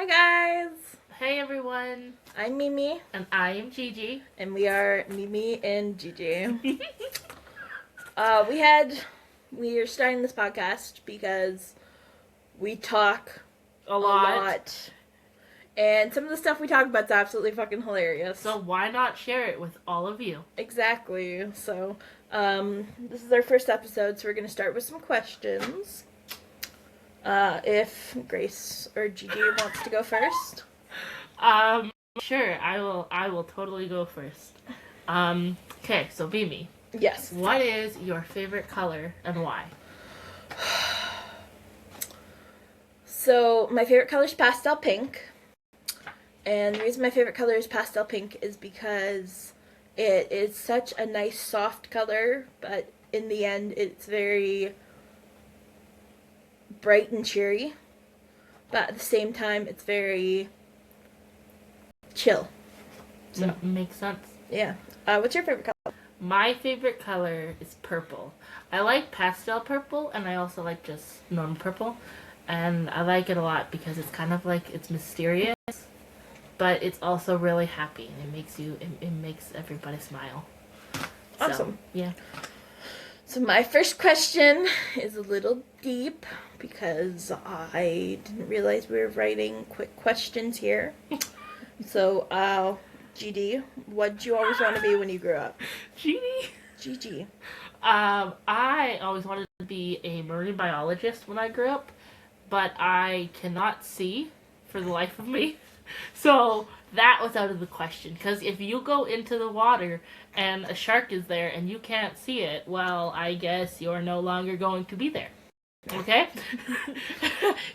Hi guys! Hey everyone, I'm Mimi, and I am Gigi. and we are Mimi and Gigi. We are starting this podcast because we talk A a lot. lot. And some of the stuff we talk about is absolutely fucking hilarious. So why not share it with all of you? Exactly. So, this is our first episode, so we're going to start with some questions. If Grace or Gigi wants to go first. Sure, I will totally go first. Okay, so Mimi, Yes. what is your favorite color and why? So, my favorite color is pastel pink. And the reason my favorite color is pastel pink is because it is such a nice soft color, but in the end it's very bright and cheery. But at the same time it's very chill. So, Makes sense. yeah. What's your favorite color? My favorite color is purple. I like pastel purple, and I also like just normal purple. And I like it a lot because it's kind of like, it's mysterious, but it's also really happy, and it makes everybody smile. Awesome. So, yeah. So my first question is a little deep because I didn't realize we were writing quick questions here. So, GD, what did you always want to be when you grew up? Genie? GG. I always wanted to be a marine biologist when I grew up, but I cannot see for the life of me. So that was out of the question. Because if you go into the water and a shark is there and you can't see it, well, I guess you're no longer going to be there. Okay?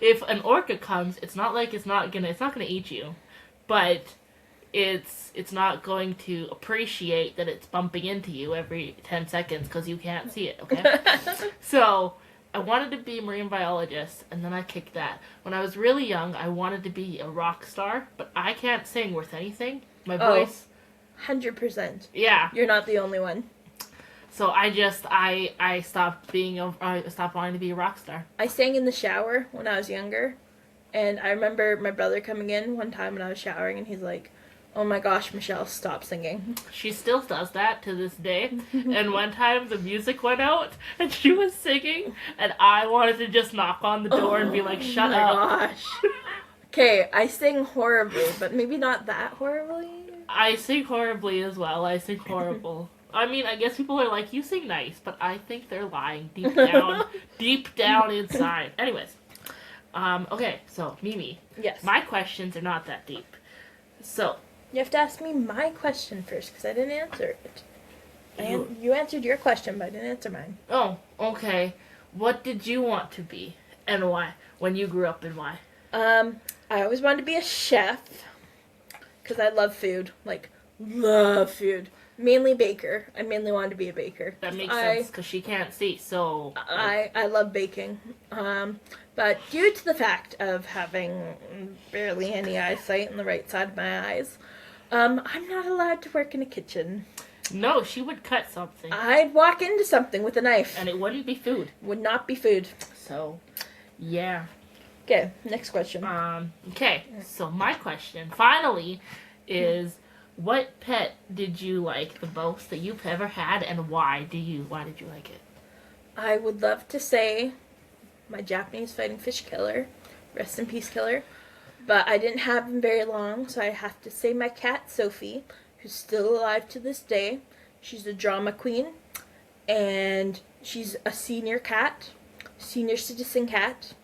If an orca comes, it's not gonna eat you, but it's not going to appreciate that it's bumping into you every 10 seconds because you can't see it, okay? So, I wanted to be a marine biologist, and then I kicked that. When I was really young, I wanted to be a rock star, but I can't sing worth anything. My voice... 100%. Yeah. You're not the only one. So I stopped I stopped wanting to be a rock star. I sang in the shower when I was younger, and I remember my brother coming in one time when I was showering, and he's like, "Oh my gosh, Michelle, stop singing." She still does that to this day. And one time the music went out and she was singing and I wanted to just knock on the door and be like, "Shut up." Oh my gosh. Okay, I sing horribly, but maybe not that horribly. I sing horribly as well. I sing horrible. I mean, I guess people are like, "You sing nice," but I think they're lying deep down inside. Anyways. Okay, so Mimi. Yes. My questions are not that deep. So, you have to ask me my question first, because I didn't answer it. You answered your question, but I didn't answer mine. Oh, okay. What did you want to be, and why? When you grew up, and why? I always wanted to be a chef, because I love food. Like, love food. Mainly baker. I mainly wanted to be a baker. That makes sense, because she can't see, so... I love baking. But due to the fact of having barely any eyesight on the right side of my eyes, I'm not allowed to work in a kitchen. No, she would cut something. I'd walk into something with a knife. And it wouldn't be food. Would not be food. So, yeah. Okay, next question. Okay, so my question, finally, is what pet did you like the most that you've ever had, and why did you like it? I would love to say my Japanese fighting fish killer. Rest in peace, killer. But I didn't have him very long, so I have to say my cat, Sophie, who's still alive to this day. She's a drama queen, and she's a senior citizen cat.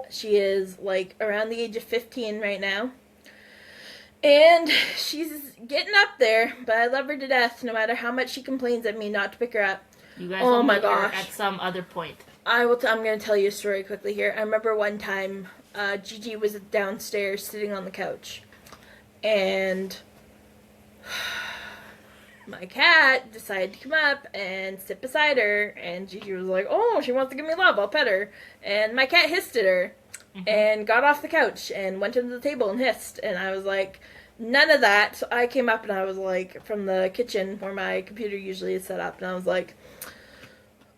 She is, like, around the age of 15 right now. And she's getting up there, but I love her to death, no matter how much she complains at me not to pick her up. You guys will meet her at some other point. I'm going to tell you a story quickly here. I remember one time, Gigi was downstairs sitting on the couch, and my cat decided to come up and sit beside her, and Gigi was like, "Oh, she wants to give me love, I'll pet her." And my cat hissed at her, and got off the couch, and went under the table and hissed, and I was like, none of that. So I came up, and I was like, from the kitchen, where my computer usually is set up, and I was like,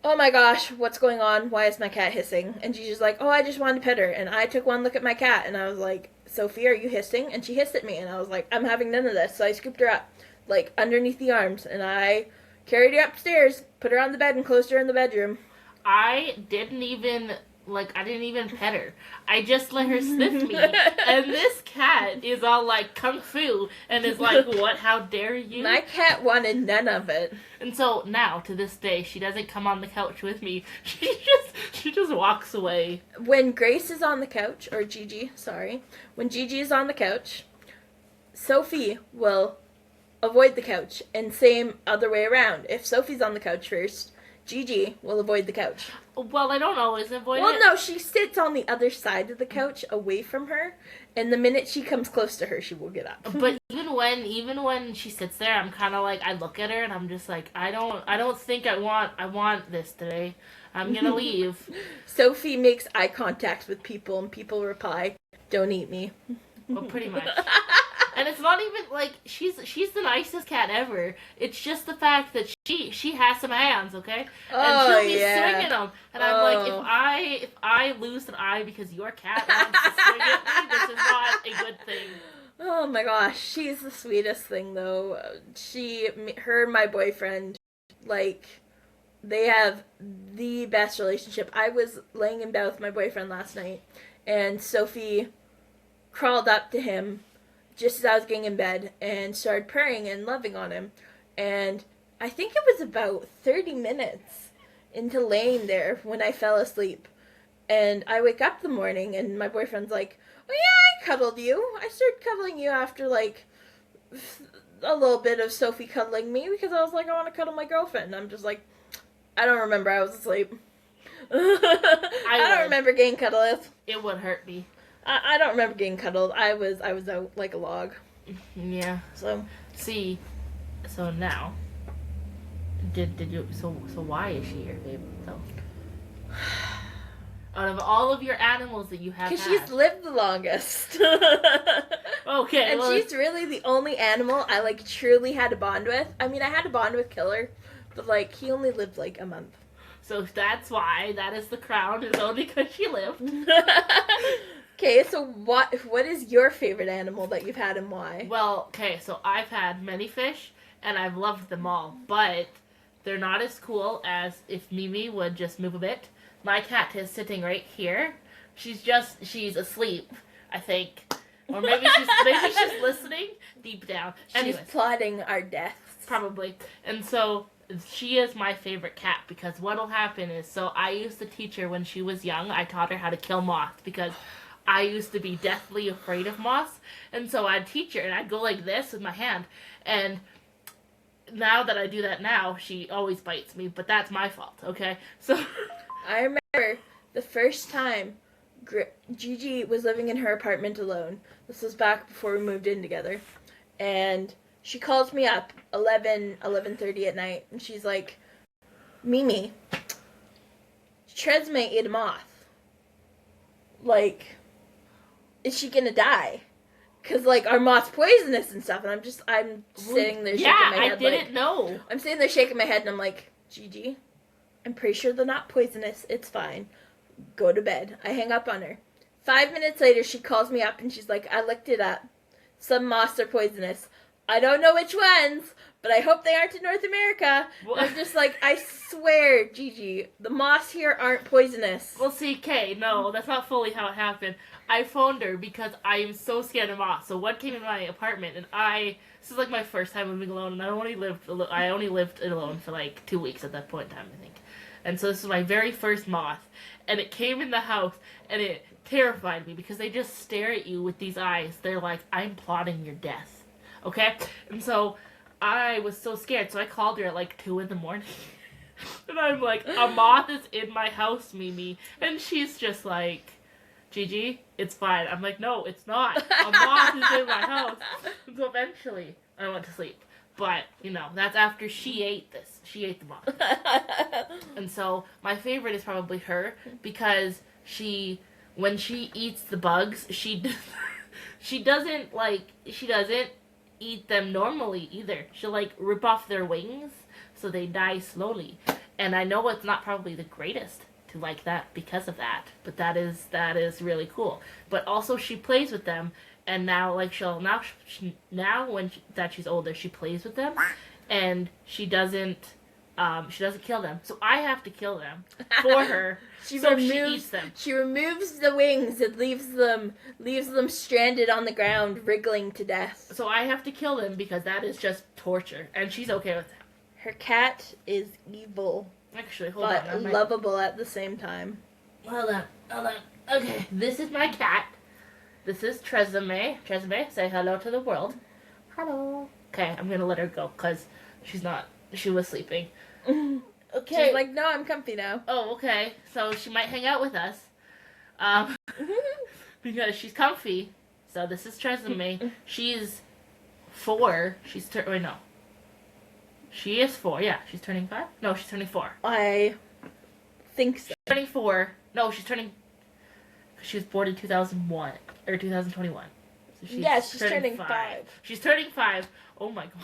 "Oh my gosh, what's going on? Why is my cat hissing?" And Gigi's like, "Oh, I just wanted to pet her." And I took one look at my cat, and I was like, Sophie, are you hissing? And she hissed at me, and I was like, I'm having none of this. So I scooped her up, like, underneath the arms, and I carried her upstairs, put her on the bed, and closed her in the bedroom. I didn't even pet her. I just let her sniff me. And this cat is all like kung fu and is like, what? How dare you? My cat wanted none of it. And so now, to this day, she doesn't come on the couch with me. She just walks away. When Grace is on the couch, or Gigi, sorry. When Gigi is on the couch, Sophie will avoid the couch. And same other way around. If Sophie's on the couch first, Gigi will avoid the couch. Well, I don't always avoid it. Well, no, she sits on the other side of the couch, away from her, and the minute she comes close to her, she will get up. But even when she sits there, I'm kind of like, I look at her and I'm just like, I don't think I want this today. I'm gonna leave. Sophie makes eye contact with people, and people reply, "Don't eat me." Well, pretty much. And it's not even like she's the nicest cat ever. It's just the fact that she has some hands, okay? And she'll be swinging them. And I'm like, if I lose an eye because your cat wants to swing at me, this is not a good thing. Oh my gosh, she's the sweetest thing though. Her and my boyfriend, like, they have the best relationship. I was laying in bed with my boyfriend last night, and Sophie crawled up to him just as I was getting in bed and started purring and loving on him. And I think it was about 30 minutes into laying there when I fell asleep. And I wake up the morning and my boyfriend's like, "Oh yeah, I cuddled you. I started cuddling you after like a little bit of Sophie cuddling me because I was like, I want to cuddle my girlfriend." And I'm just like, I don't remember. I was asleep. I don't remember getting cuddled. It would hurt me. I don't remember getting cuddled. I was out like a log. Yeah. So now, did you? So why is she your favorite though? Out of all of your animals that you have, because she's lived the longest. Okay. And she's really the only animal I like truly had a bond with. I mean, I had a bond with Killer, but like he only lived like a month. So that's why that is the crown. Is only because she lived. Okay, so what is your favorite animal that you've had and why? Well, okay, so I've had many fish, and I've loved them all, but they're not as cool as if Mimi would just move a bit. My cat is sitting right here. She's asleep, I think. Or maybe she's listening deep down. Anyways, she's plotting our deaths. Probably. And so she is my favorite cat because what'll happen is, so I used to teach her when she was young. I taught her how to kill moths because I used to be deathly afraid of moths, and so I'd teach her, and I'd go like this with my hand, and now that I do that now, she always bites me, but that's my fault, okay? So I remember the first time Gigi was living in her apartment alone. This was back before we moved in together, and she calls me up 11:30 at night, and she's like, "Mimi, Tresme ate a moth. Like, is she gonna die? Because, like, our moth's poisonous and stuff." And I'm sitting there shaking my head. I didn't know. I'm sitting there shaking my head, and I'm like, "Gigi, I'm pretty sure they're not poisonous. It's fine. Go to bed." I hang up on her. 5 minutes later, she calls me up, and she's like, "I looked it up. Some moths are poisonous. I don't know which ones, but I hope they aren't in North America." I'm just like, I swear, Gigi, the moths here aren't poisonous. Well, see, Kay, no, that's not fully how it happened. I phoned her because I am so scared of moths. So one came in my apartment, and this is like my first time living alone, and I only lived alone for like 2 weeks at that point in time, I think. And so this is my very first moth, and it came in the house, and it terrified me because they just stare at you with these eyes. They're like, "I'm plotting your death." Okay? And so I was so scared, so I called her at like 2 in the morning. And I'm like, "A moth is in my house, Mimi." And she's just like, "Gigi, it's fine." I'm like, "No, it's not. A moth is in my house." And so eventually I went to sleep. But, that's after she ate this. She ate the moth. And so my favorite is probably her because when she eats the bugs, she doesn't eat them normally either. She'll like rip off their wings so they die slowly. And I know it's not probably the greatest to like that because of that. But that is really cool. But also she plays with them, and now like that she's older, she plays with them, and she doesn't kill them. So I have to kill them for her. she eats them. She removes the wings and leaves them stranded on the ground, wriggling to death. So I have to kill them because that is just torture, and she's okay with it. Her cat is evil. Actually, hold on. But lovable at the same time. Hold on. Okay, this is my cat. This is Tresemme. Tresemme, say hello to the world. Hello. Okay, I'm gonna let her go because she was sleeping. Okay. She's like, no, I'm comfy now. Oh, okay. So she might hang out with us. Because she's comfy. So this is Tresemme. She's 4. No. She is 4. Yeah, she's turning 5. No, she's turning 4. I think so. She's turning 4. No, she's turning. She was born in 2001 or 2021. So she's turning 5. She's turning 5. Oh my god.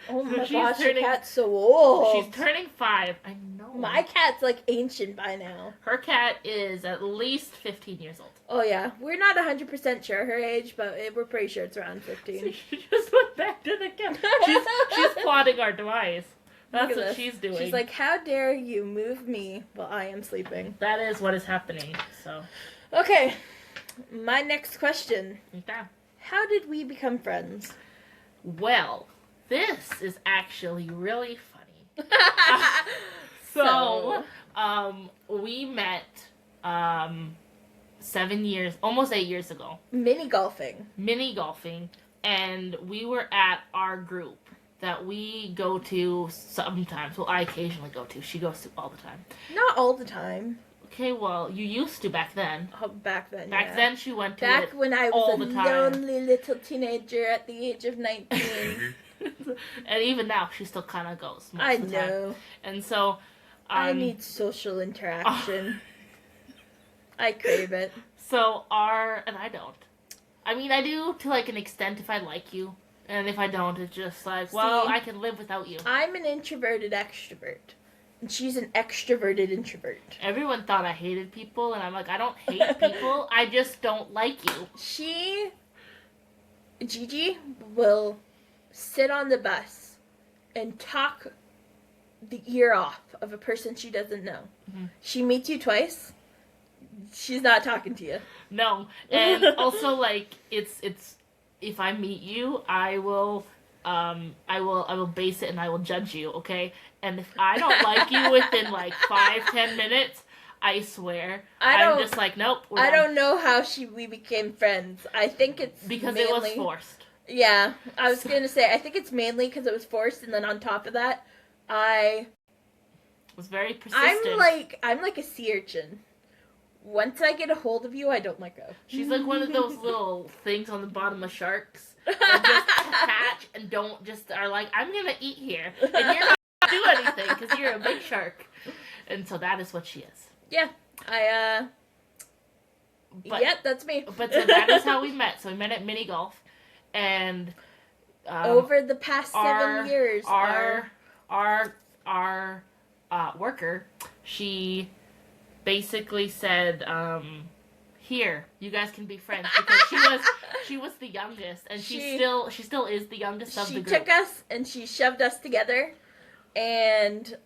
Oh my gosh, your cat's so old. She's turning 5. I know. My cat's like ancient by now. Her cat is at least 15 years old. Oh yeah, we're not 100% sure her age, but we're pretty sure it's around 15. So she just went back to the cat. She's plotting our demise. That's what she's doing. She's like, how dare you move me while I am sleeping? That is what is happening. So. Okay, my next question. Okay. How did we become friends? Well, this is actually really funny. So, we met 7 years, almost 8 years ago. Mini golfing, and we were at our group that we go to sometimes. Well, I occasionally go to. She goes to all the time. Not all the time. Okay, well, you used to back then. Oh, back then, Back then, she went to back it when I all was the a time. lonely little teenager at the age of 19. And even now, she still kind of goes most I of the time. know. And so... I need social interaction. I crave it. So, and I don't. I mean, I do to like an extent if I like you. And if I don't, it's just like, well, I can live without you. I'm an introverted extrovert. And she's an extroverted introvert. Everyone thought I hated people, and I'm like, I don't hate people. I just don't like you. Gigi will sit on the bus and talk the ear off of a person she doesn't know. Mm-hmm. She meets you twice. She's not talking to you. No, and also like it's if I meet you, I will base it and I will judge you, okay? And if I don't like you within like 5-10 minutes, I swear I'm just like, nope. I don't know how we became friends. I think it's because mainly, it was forced. Yeah, I was gonna say I think it's mainly because it was forced, and then on top of that, I was very persistent. I'm like a sea urchin. Once I get a hold of you, I don't let go. She's like one of those little things on the bottom of sharks that just attach and are like, I'm gonna eat here, and you're not gonna do anything because you're a big shark. And so that is what she is. Yeah, that's me. But so that is how we met. So we met at mini golf, and over the past 7 years, our worker, she basically said, here, you guys can be friends, because she was the youngest, and she still is the youngest of the group. She took us and she shoved us together, and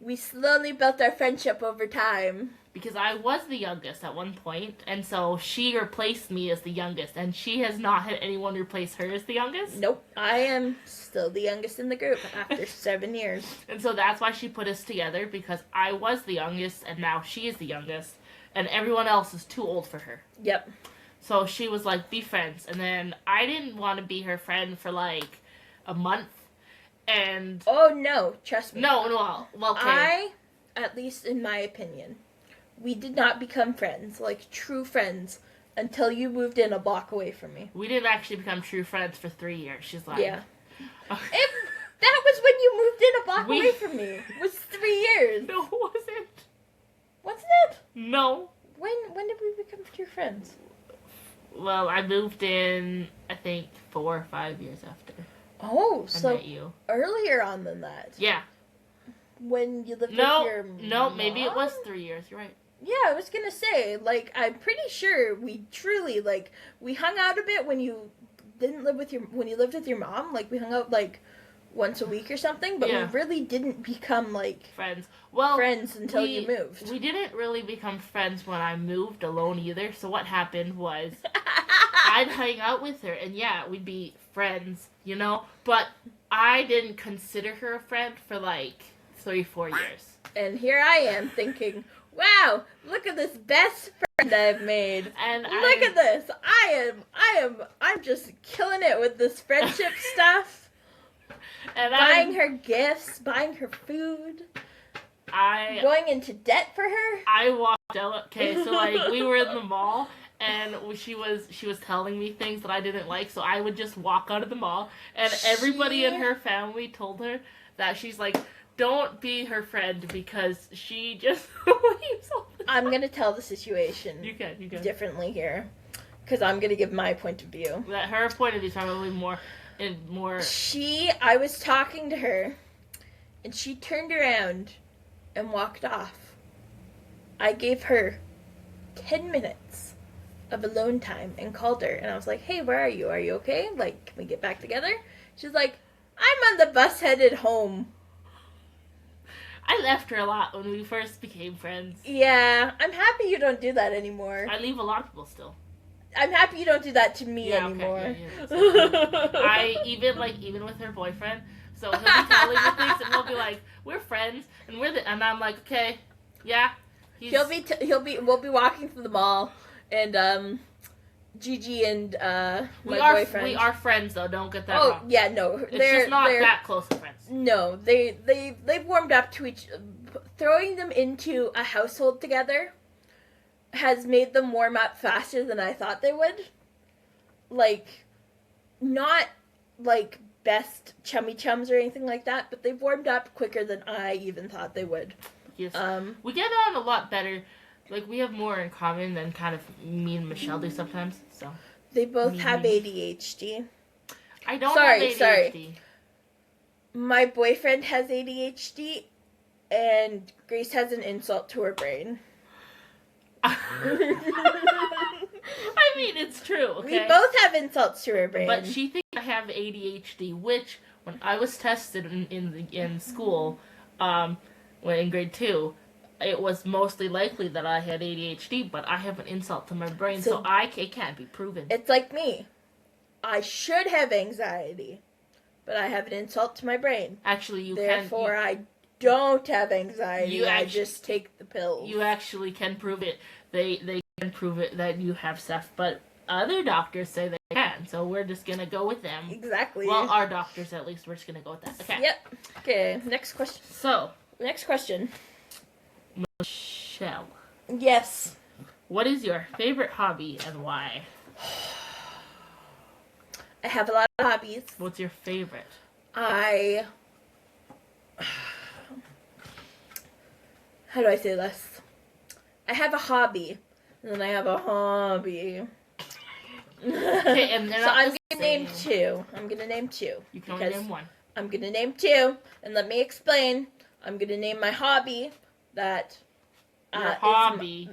we slowly built our friendship over time. Because I was the youngest at one point, and so she replaced me as the youngest, and she has not had anyone replace her as the youngest. Nope. I am still the youngest in the group after 7 years. And so that's why she put us together, because I was the youngest, and now she is the youngest, and everyone else is too old for her. Yep. So she was like, be friends. And then I didn't want to be her friend for like a month, and... Oh, no. Trust me. No, well, okay. At least in my opinion, we did not become friends, like true friends, until you moved in a block away from me. We didn't actually become true friends for 3 years. She's like, yeah. That was when you moved in a block away from me. It was 3 years. No, it wasn't. Wasn't it? No. When did we become true friends? Well, I moved in, I think, 4 or 5 years after. Oh, I so met you. Earlier on than that. Yeah. when you lived with your No, maybe it mom? was 3 years. You're right. Yeah, I was gonna say, like, I'm pretty sure we truly, like, we hung out a bit when you when you lived with your mom. Like, we hung out, like, once a week or something, but Yeah. we really didn't become, like, Friends. Well, friends until you moved. We didn't really become friends when I moved alone either. So what happened was I'd hang out with her, and yeah, we'd be friends, you know? But I didn't consider her a friend for, like, 3-4 years. And here I am thinking, wow, look at this best friend I've made. And Look at this. I'm just killing it with this friendship stuff. And buying her gifts, buying her food. Going into debt for her. I walked out. Okay, so like we were in the mall, and she was telling me things that I didn't like, so I would just walk out of the mall, and everybody in her family told her that she's like, don't be her friend because she just leaves all the time. I'm gonna tell the situation. You can differently here, because I'm gonna give my point of view. That her point of view is probably more. I was talking to her, and she turned around and walked off. I gave her 10 minutes of alone time and called her, and I was like, hey, where are you? Are you okay? Like, can we get back together? She's like, I'm on the bus headed home. I left her a lot when we first became friends. Yeah, I'm happy you don't do that anymore. I leave a lot of people still. I'm happy you don't do that to me anymore. Okay. Yeah. I even with her boyfriend, so he'll be telling me things and he'll be like, "We're friends," and and I'm like, "Okay, yeah." We'll be walking through the mall, and Gigi and my boyfriend. We are friends though. Don't get that wrong. Oh yeah, no, it's just not that close of friends. No, they've warmed up to throwing them into a household together has made them warm up faster than I thought they would. Like, not like best chummy chums or anything like that, but they've warmed up quicker than I even thought they would. Yes. We get on a lot better. Like, we have more in common than kind of me and Michelle do sometimes. So they both have ADHD. I don't have ADHD. Sorry. My boyfriend has ADHD, and Grace has an insult to her brain. I mean, it's true, okay? We both have insults to her brain. But she thinks I have ADHD, which, when I was tested in school, in grade 2, it was mostly likely that I had ADHD, but I have an insult to my brain, so it can't be proven. It's like me. I should have anxiety, but I have an insult to my brain. Actually, Therefore, I don't have anxiety. I just take the pills. You actually can prove it. They can prove it that you have stuff, but other doctors say they can, so we're just gonna go with them. Exactly. Well, our doctors, at least, we're just gonna go with that. Okay. Yep. Okay, next question. Next question. Michelle. Yes. What is your favorite hobby and why? I have a lot of hobbies. What's your favorite? How do I say this? I have a hobby, and then I have a hobby. Okay, and so I'm gonna name two. You can only name one. I'm gonna name two, and let me explain. I'm gonna name my hobby that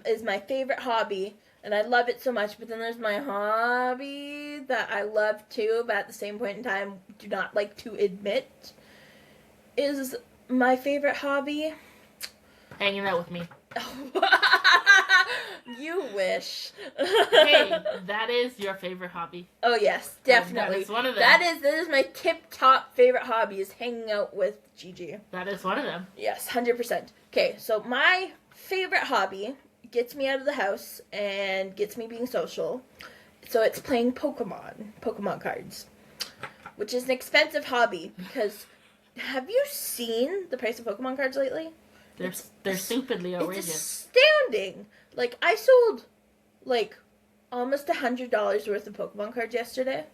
is my favorite hobby, and I love it so much. But then there's my hobby that I love too, but at the same point in time, do not like to admit is my favorite hobby. Hanging out with me. You wish. Hey, that is your favorite hobby. Oh yes, definitely. That is one of them. That is my tip-top favorite hobby is hanging out with Gigi. That is one of them. Yes, 100%. Okay, so my favorite hobby gets me out of the house and gets me being social. So it's playing Pokemon cards, which is an expensive hobby because have you seen the price of Pokemon cards lately? They're stupidly outrageous. It's astounding. Like, I sold, like, almost $100 worth of Pokemon cards yesterday.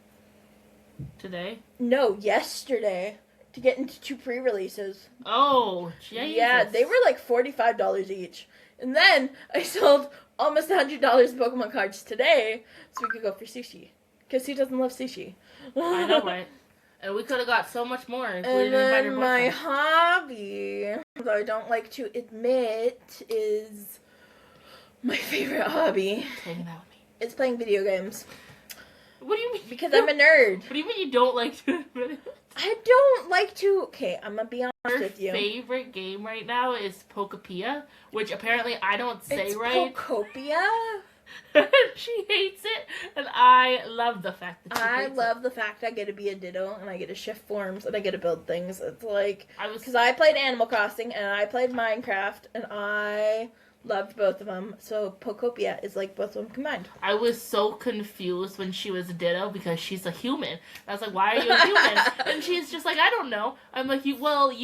Today? No, yesterday. To get into 2 pre-releases. Oh, Jesus. Yeah, they were like $45 each. And then I sold almost $100 of Pokemon cards today so we could go for sushi. Because who doesn't love sushi? I know, right? And we could have got so much more. And then my hobby that I don't like to admit is my favorite hobby. Hanging out with me. It's playing video games. What do you mean? Because I'm a nerd. What do you mean you don't like to admit it? I don't like to... Okay, I'm gonna be honest Her with you. favorite game right now is Pokopia, which apparently I don't say it's right. Pokopia? She hates it, and I love the fact that she hates love the fact I get to be a Ditto, and I get to shift forms, and I get to build things. It's like... it. Because I played Animal Crossing, and I played Minecraft, and I loved both of them. So Pokopia is like both of them combined. I was so confused when she was a Ditto because she's a human. And I was like, why are you a human? And she's just like, I don't know. I'm like, you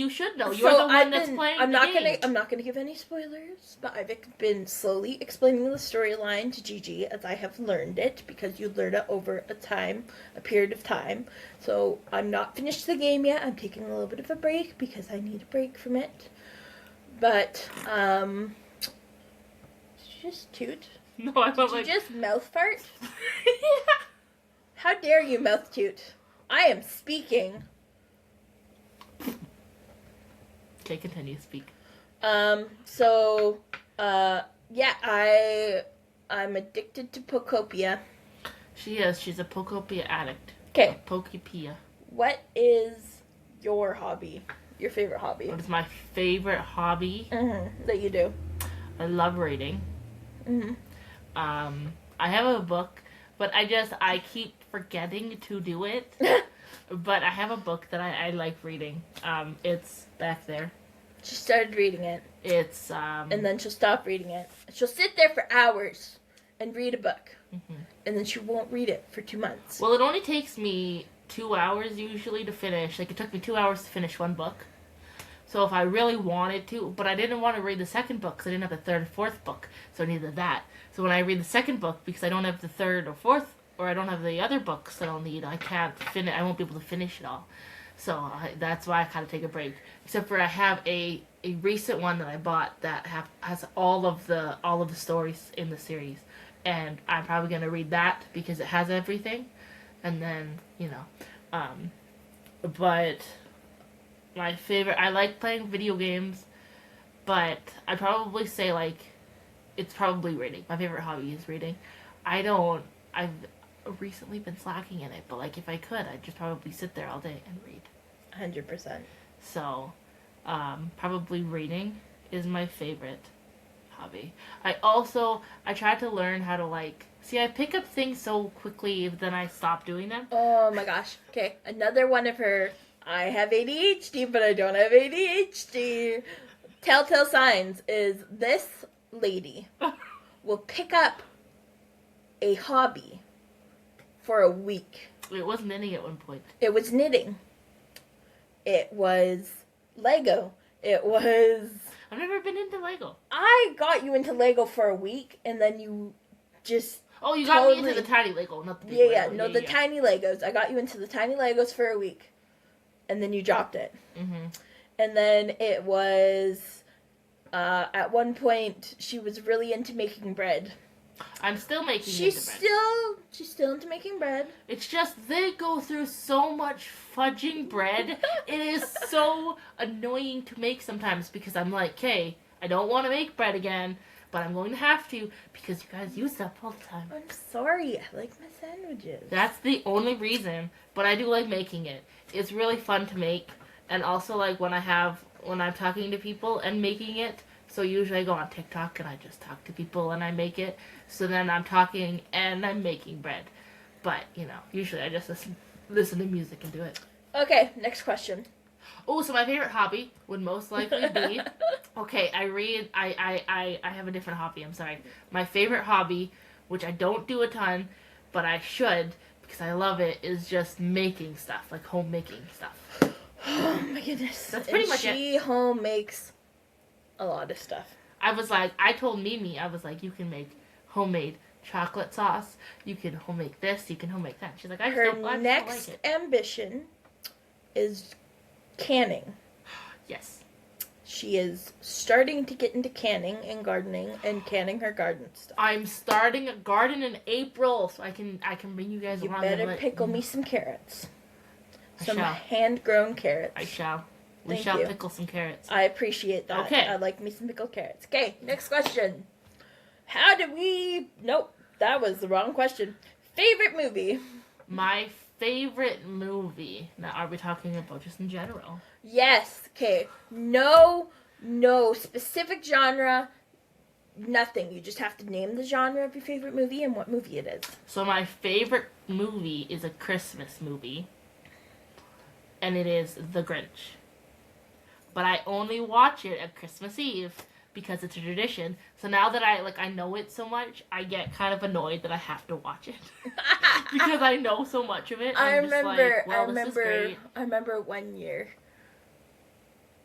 should know. You're the one that's playing I'm the not game. I'm not gonna give any spoilers, but I've been slowly explaining the storyline to Gigi as I have learned it, because you learn it over a period of time. So I'm not finished the game yet. I'm taking a little bit of a break because I need a break from it. But did you just toot? No, I felt Did like... you just mouth fart? Yeah. How dare you mouth toot? I am speaking. Okay, continue, speak. Yeah, I'm addicted to Pokopia. She is. She's a Pokopia addict. Okay. Pokopia. What is your hobby? Your favorite hobby? What is my favorite hobby? That you do. I love reading. I have a book, but I keep forgetting to do it. But I have a book that I like reading. It's back there. She started reading it. It's and then she'll stop reading it. She'll sit there for hours and read a book. And then she won't read it for 2 months. Well, it only takes me 2 hours usually to finish. Like, it took me 2 hours to finish one book. So if I really wanted to, but I didn't want to read the second book because I didn't have the third and fourth book, so I needed that. So when I read the second book, because I don't have the third or fourth, or I don't have the other books that I'll need, I won't be able to finish it all. So that's why I kind of take a break. Except for I have a recent one that I bought that has all of the stories in the series, and I'm probably gonna read that because it has everything, and then but. My favorite... I like playing video games, but I'd probably say, like, it's probably reading. My favorite hobby is reading. I've recently been slacking in it, but, like, if I could, I'd just probably sit there all day and read. 100%. So, probably reading is my favorite hobby. I try to learn how to, like... See, I pick up things so quickly, then I stop doing them. Oh, my gosh. Okay, another one of her... I have ADHD, but I don't have ADHD. Telltale signs is this lady will pick up a hobby for a week. It was knitting at one point. It was knitting. It was Lego. It was... I've never been into Lego. I got you into Lego for a week, and then you just... Oh, you got me into the tiny Lego, not the big Lego. The tiny Legos. I got you into the tiny Legos for a week. And then you dropped it. And then it was, at one point, she was really into making bread. I'm still making She's still into making bread. It's just they go through so much fudging bread. It is so annoying to make sometimes because I'm like, okay, I don't want to make bread again, but I'm going to have to because you guys use up all the time. I'm sorry. I like my sandwiches. That's the only reason, but I do like making it. It's really fun to make, and also like when I'm talking to people and making it. So usually I go on TikTok and I just talk to people and I make it. So then I'm talking and I'm making bread. But, usually I just listen to music and do it. Okay, next question. Oh, so my favorite hobby would most likely be... Okay, I have a different hobby, I'm sorry. My favorite hobby, which I don't do a ton, but I should, because I love it, is just making stuff, like homemaking stuff. Oh my goodness. That's pretty much it. She home makes a lot of stuff. I told Mimi, I was like, you can make homemade chocolate sauce, you can homemade this, you can homemade that. She's like, Her next ambition is canning. Yes. She is starting to get into canning and gardening and canning her garden stuff. I'm starting a garden in April, so I can bring you guys along. You better pickle me some carrots. I Some shall. hand-grown carrots. I shall. We Thank shall you. pickle some carrots. I appreciate that. Okay. I like me some pickled carrots. Okay, next question. How did we... Nope, that was the wrong question. Favorite movie? My favorite movie. Now, are we talking about just in general? Yes. Okay. No specific genre. Nothing. You just have to name the genre of your favorite movie and what movie it is. So my favorite movie is a Christmas movie. And it is The Grinch. But I only watch it at Christmas Eve because it's a tradition. So now that I know it so much, I get kind of annoyed that I have to watch it. Because I know so much of it. I I'm just remember. like, well, this is great. I remember one year.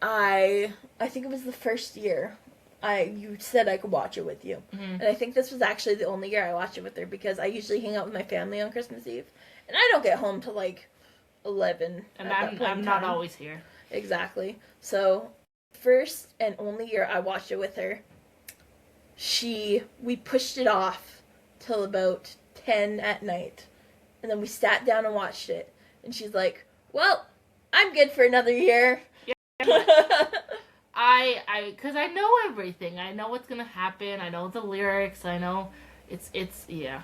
I think it was the first year. You said I could watch it with you, and I think this was actually the only year I watched it with her because I usually hang out with my family on Christmas Eve, and I don't get home till like 11. And I'm not always here. Exactly. So, first and only year I watched it with her, we pushed it off till about 10 at night. And then we sat down and watched it. And she's like, well, I'm good for another year. Yeah. Because I know everything. I know what's going to happen. I know the lyrics. I know yeah.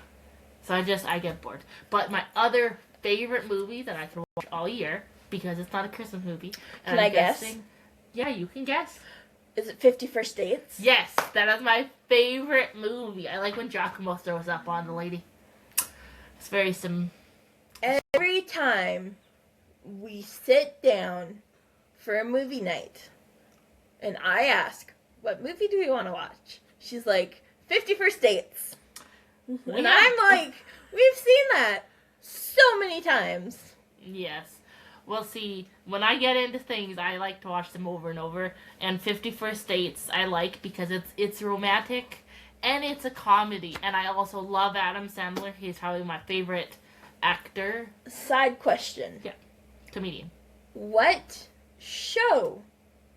So I get bored. But my other favorite movie that I can watch all year, because it's not a Christmas movie. Can I guess? Yeah, you can guess. Is it 50 First Dates? Yes, that is my favorite movie. I like when Giacomo throws up on the lady. It's very Every time we sit down for a movie night, and I ask, what movie do we want to watch? She's like, 50 First Dates. And I'm like, we've seen that so many times. Yes. Well, see, when I get into things, I like to watch them over and over. And 50 First Dates I like because it's romantic and it's a comedy. And I also love Adam Sandler. He's probably my favorite actor. Side question. Yeah. Comedian. What show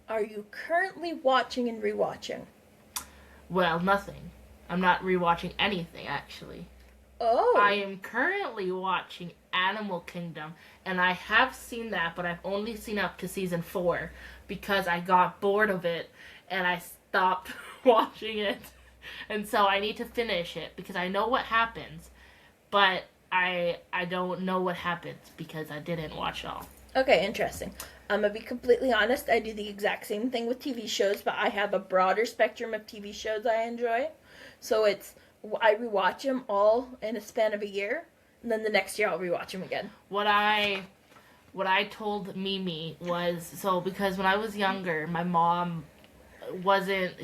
are you currently watching and rewatching? Well, nothing. I'm not rewatching anything, actually. Oh. I am currently watching Animal Kingdom, and I have seen that, but I've only seen up to season 4 because I got bored of it and I stopped watching it. And so I need to finish it because I know what happens, but I don't know what happens because I didn't watch it all. Okay, interesting. I'm going to be completely honest. I do the exact same thing with TV shows, but I have a broader spectrum of TV shows I enjoy. So I rewatch them all in a span of a year, and then the next year I'll rewatch them again. What I told Mimi was, so because when I was younger, my mom wasn't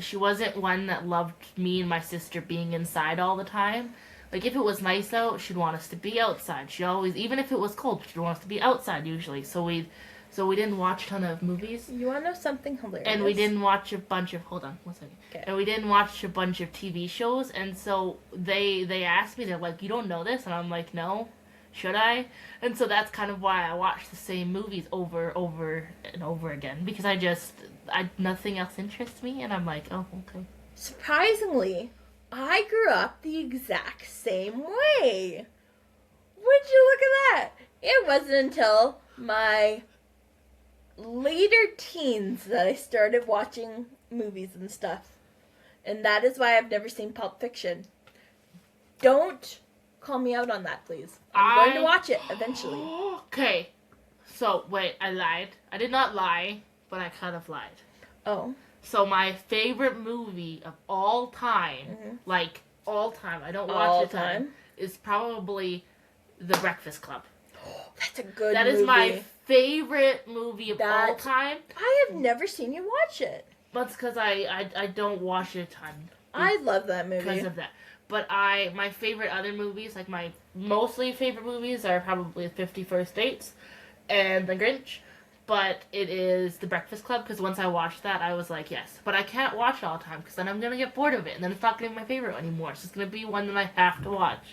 one that loved me and my sister being inside all the time. Like, if it was nice out, she'd want us to be outside. She always, even if it was cold, she'd want us to be outside usually. So we didn't watch a ton of movies. You want to know something hilarious? And we didn't watch a bunch of, hold on, one second. Okay. And we didn't watch a bunch of TV shows. And so they asked me, they're like, you don't know this? And I'm like, no. Should I? And so that's kind of why I watch the same movies over and over again. Because nothing else interests me. And I'm like, oh, okay. Surprisingly, I grew up the exact same way. Would you look at that? It wasn't until my later teens that I started watching movies and stuff. And that is why I've never seen Pulp Fiction. Don't call me out on that, please. I'm going to watch it eventually. Okay. So, wait, I lied. I did not lie, but I kind of lied. Oh. So my favorite movie of all time, like all time, I don't watch it time, is probably The Breakfast Club. That's a good movie. That is my favorite movie of all time. I have never seen you watch it. That's because I don't watch it a ton. I love that movie. Because of that. But my favorite other movies, like my mostly favorite movies are probably 50 First Dates and The Grinch. But it is The Breakfast Club, because once I watched that, I was like, yes. But I can't watch it all the time, because then I'm going to get bored of it, and then it's not going to be my favorite anymore. It's just going to be one that I have to watch.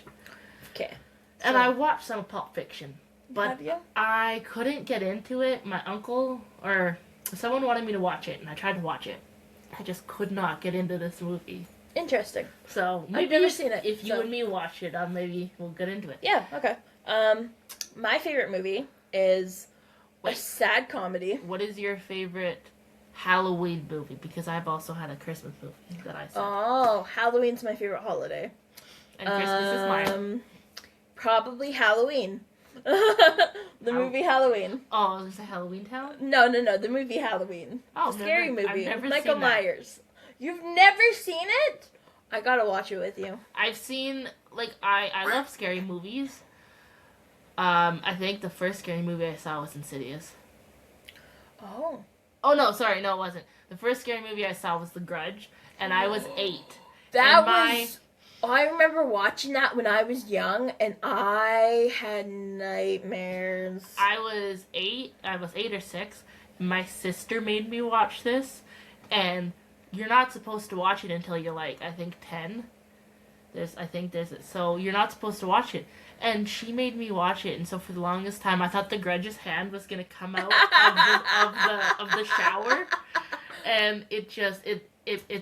Okay. And I watched some Pulp Fiction. But have you? I couldn't get into it. My uncle, or someone wanted me to watch it, and I tried to watch it. I just could not get into this movie. Interesting. So, I've never seen it. If you and me watch it, maybe we'll get into it. Yeah, okay. My favorite movie is A sad comedy. What is your favorite Halloween movie? Because I've also had a Christmas movie that I said. Oh, Halloween's my favorite holiday. And Christmas is mine. Probably Halloween. The movie Halloween. Oh, is it Halloween Town? No. The movie Halloween. Oh, the scary movie. I've never with Michael seen that. Myers. You've never seen it? I gotta watch it with you. I've seen, I love scary movies. I think the first scary movie I saw was Insidious. Oh. Oh, no, sorry, no, it wasn't. The first scary movie I saw was The Grudge, and I was 8. I remember watching that when I was young, and I had nightmares. I was 8 or 6. My sister made me watch this, and you're not supposed to watch it until you're, I think 10. So you're not supposed to watch it. And she made me watch it, and so for the longest time, I thought the Grudge's hand was gonna come out of the shower, and it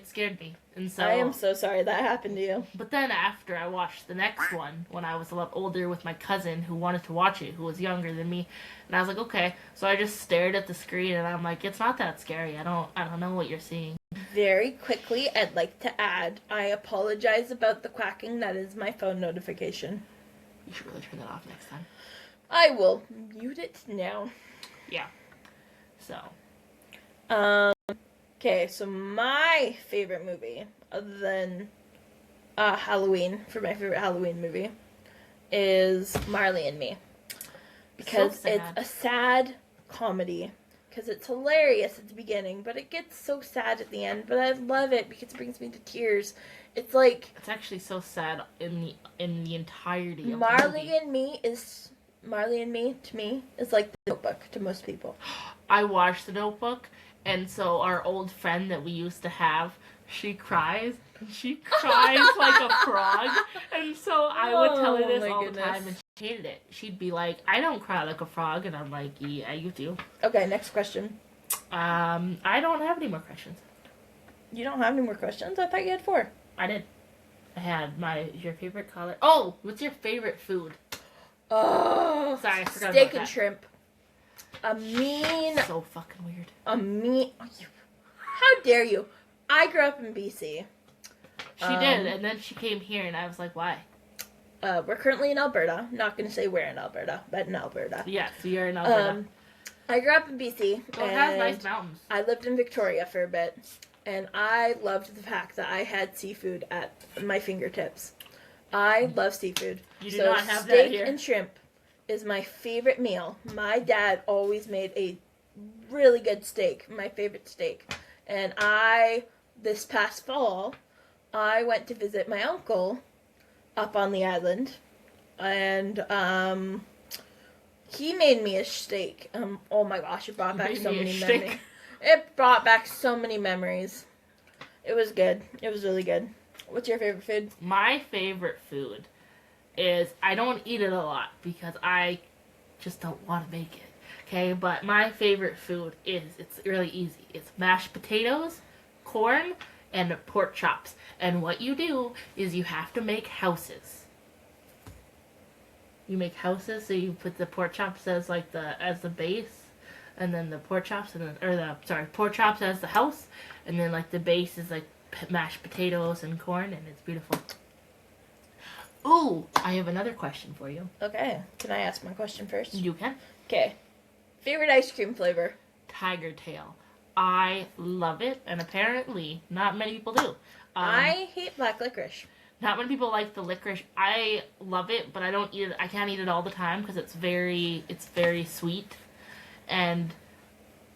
scared me. And so I am so sorry that happened to you. But then after I watched the next one, when I was a lot older with my cousin who wanted to watch it, who was younger than me, and I was like, okay. So I just stared at the screen, and I'm like, it's not that scary. I don't know what you're seeing. Very quickly, I'd like to add, I apologize about the quacking. That is my phone notification. You should really turn that off next time. I will mute it now. Yeah. So. Okay, so my favorite movie, other than Halloween, for my favorite Halloween movie, is Marley and Me. Because it's a sad comedy. Because it's hilarious at the beginning, but it gets so sad at the end. But I love it because it brings me to tears. It's actually so sad in the entirety of Marley the movie. Marley and Me to me is like The Notebook to most people. I watched The Notebook, and so our old friend that we used to have, she cries like a frog, and so I would tell her this all the time, and she hated it. She'd be like, I don't cry like a frog, and I'm like, yeah, you do. Okay, next question. I don't have any more questions. You don't have any more questions? I thought you had 4. I did. I had your favorite color. Oh, what's your favorite food? Oh, sorry, I forgot steak about and that. shrimp. So fucking weird. How dare you? I grew up in BC. She did, and then she came here, and I was like, why? We're currently in Alberta. Not going to say where in Alberta, but in Alberta. Yes, you're in Alberta. I grew up in BC. Oh, it has nice mountains. I lived in Victoria for a bit, and I loved the fact that I had seafood at my fingertips. I love seafood. You do not have that here. Steak and shrimp is my favorite meal. My dad always made a really good steak, my favorite steak. And this past fall, I went to visit my uncle up on the island, and he made me a steak. Oh my gosh, it brought back so many memories. It brought back so many memories. It was good. It was really good. What's your favorite food? My favorite food is, I don't eat it a lot because I just don't want to make it. Okay, but my favorite food it's really easy. It's mashed potatoes, corn, and pork chops. And what you do is you have to make houses. You make houses, so you put the pork chops as the base, and then the pork chops pork chops as the house, and then the base is mashed potatoes and corn, and it's beautiful. Ooh, I have another question for you. Okay, can I ask my question first? You can. Okay, favorite ice cream flavor? Tiger Tail. I love it, and apparently not many people do. I hate black licorice. Not many people like the licorice. I love it, but I don't eat it. I can't eat it all the time because it's very sweet, and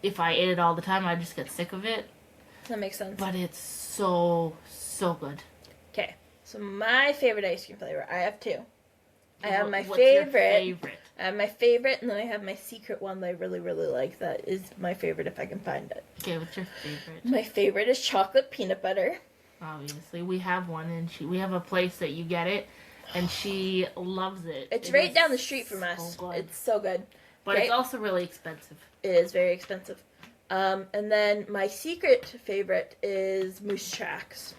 if I ate it all the time, I just get sick of it. That makes sense. But it's so good. Okay, so my favorite ice cream flavor. I have 2. I have my What's your favorite? I have my favorite, and then I have my secret one that I really, really like. That is my favorite if I can find it. Okay, what's your favorite? My favorite is chocolate peanut butter. Obviously, we have one, and we have a place that you get it, and she loves it. It's right down the street from us. Good. It's so good. But it's also really expensive. It is very expensive. And then my secret favorite is Moose Tracks.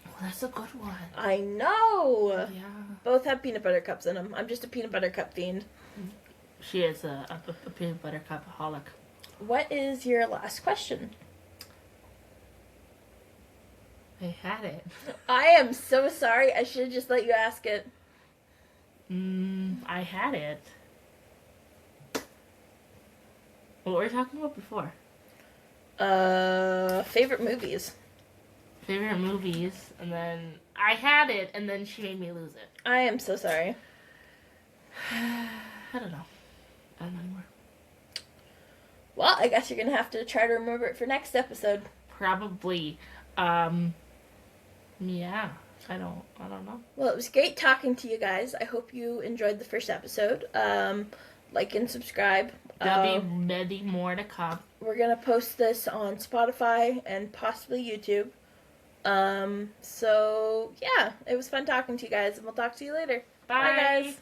Oh, that's a good one. I know. Yeah. Both have peanut butter cups in them. I'm just a peanut butter cup fiend. She is a peanut butter cupaholic. What is your last question? I had it. I am so sorry. I should have just let you ask it. I had it. What were we talking about before? Favorite movies. Favorite movies, and then I had it, and then she made me lose it. I am so sorry. I don't know. I don't know anymore. Well, I guess you're gonna have to try to remember it for next episode. Probably. Yeah. I don't know. Well, it was great talking to you guys. I hope you enjoyed the first episode. Like and subscribe. There'll be many more to come. We're gonna post this on Spotify and possibly YouTube. So yeah, it was fun talking to you guys, and we'll talk to you later. Bye. Bye guys.